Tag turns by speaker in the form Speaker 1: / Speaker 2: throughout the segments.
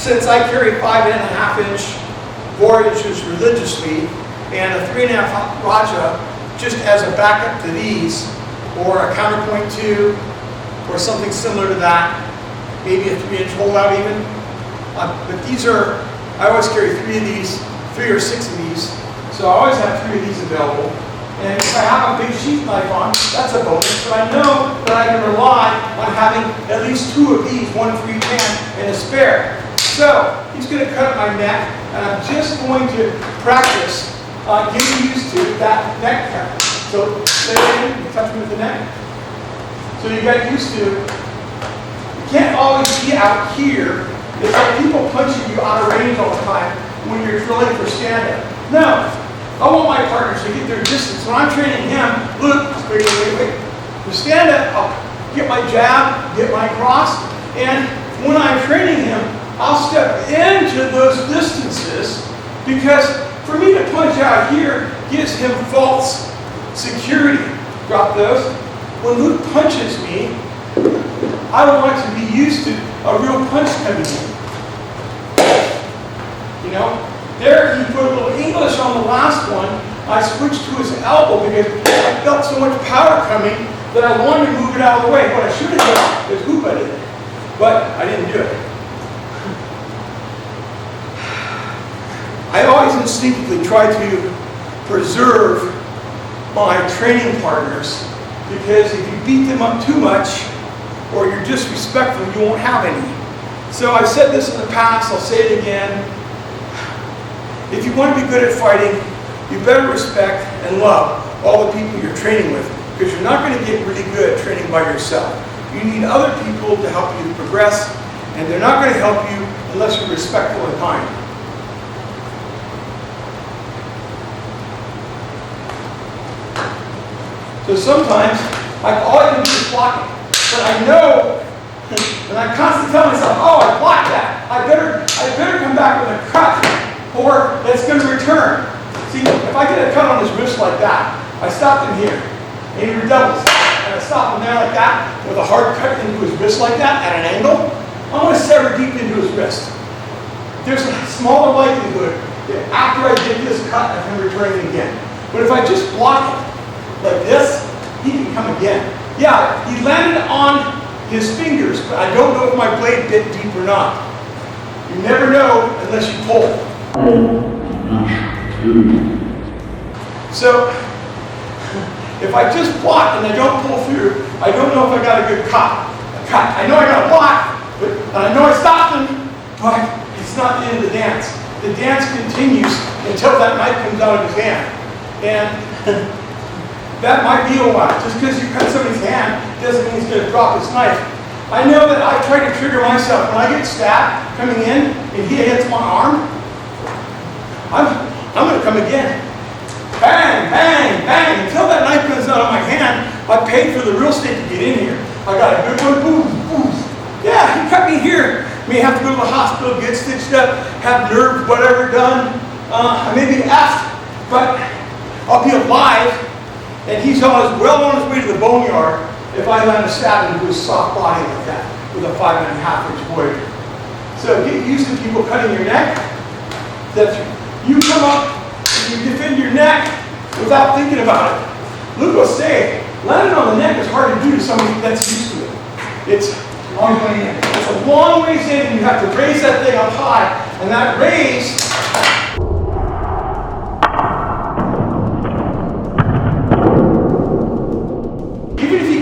Speaker 1: since I carry 5.5-inch voyages religiously and a 3.5 Raja just as a backup to these, or a counterpoint 2, or something similar to that, maybe a 3-inch holdout even. But these are, I always carry 3 of these, 3 or 6 of these, so I always have 3 of these available. And if I have a big sheath knife on, that's a bonus, but I know that I can rely on having at least 2 of these, one for each hand, and a spare. So, he's going to cut up my neck, and I'm just going to practice getting used to that neck cut. So, say it again, you touch me with the neck. So you get used to, you can't always be out here. It's like people punching you out of range all the time when you're drilling for stand-up. No. I want my partners to get their distance. When I'm training him, look, wait. To stand up, I'll get my jab, get my cross, and when I'm training him, I'll step into those distances because for me to punch out here gives him false security. Drop those. When Luke punches me, I want to be used to a real punch coming in. You know? There, he put a little English on the last one. I switched to his elbow because I felt so much power coming that I wanted to move it out of the way. What I should have done is hoop at it, but I didn't do it. I always instinctively try to preserve my training partners because if you beat them up too much or you're disrespectful, you won't have any. So I've said this in the past, I'll say it again. If you want to be good at fighting, you better respect and love all the people you're training with, because you're not going to get really good at training by yourself. You need other people to help you progress, and they're not going to help you unless you're respectful and kind. So sometimes, all I can do is block it, but I know, and I constantly tell myself, oh, I blocked that. I better come back with a cut, or it's going to return. See, if I get a cut on his wrist like that, I stopped him here, and he redoubles, and I stop him there like that, with a hard cut into his wrist like that, at an angle, I'm going to sever deep into his wrist. There's a smaller likelihood that after I get this cut, I can return it again. But if I just block it, like this, he can come again. Yeah, he landed on his fingers, but I don't know if my blade bit deep or not. You never know unless you pull. So, if I just block and I don't pull through, I don't know if I got a good cut. I know I got a block, and I know I stopped him, but it's not the end of the dance. The dance continues until that knife comes out of his hand. And that might be a while. Just because you cut somebody's hand doesn't mean he's going to drop his knife. I know that I try to trigger myself. When I get stabbed coming in and he hits my arm, I'm going to come again. Bang, bang, bang. Until that knife comes out of my hand, I paid for the real estate to get in here. I got a good one. Boom, boom. Yeah, he cut me here. May have to go to the hospital, get stitched up, have nerve, whatever done. I may be effed, but I'll be alive. And he's well on his way to the boneyard if I land a stab into his soft body like that with a 5.5-inch Voyager. So get used to people cutting your neck. That you come up and you defend your neck without thinking about it. Luke will say, landing on the neck is hard to do to somebody that's used to it. It's a long ways in, and you have to raise that thing up high, and that raise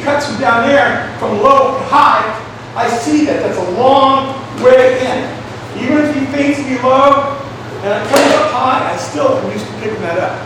Speaker 1: cuts him down there from low to high, I see that. That's a long way in. Even if he feints me low and I come up high, I still am used to picking that up.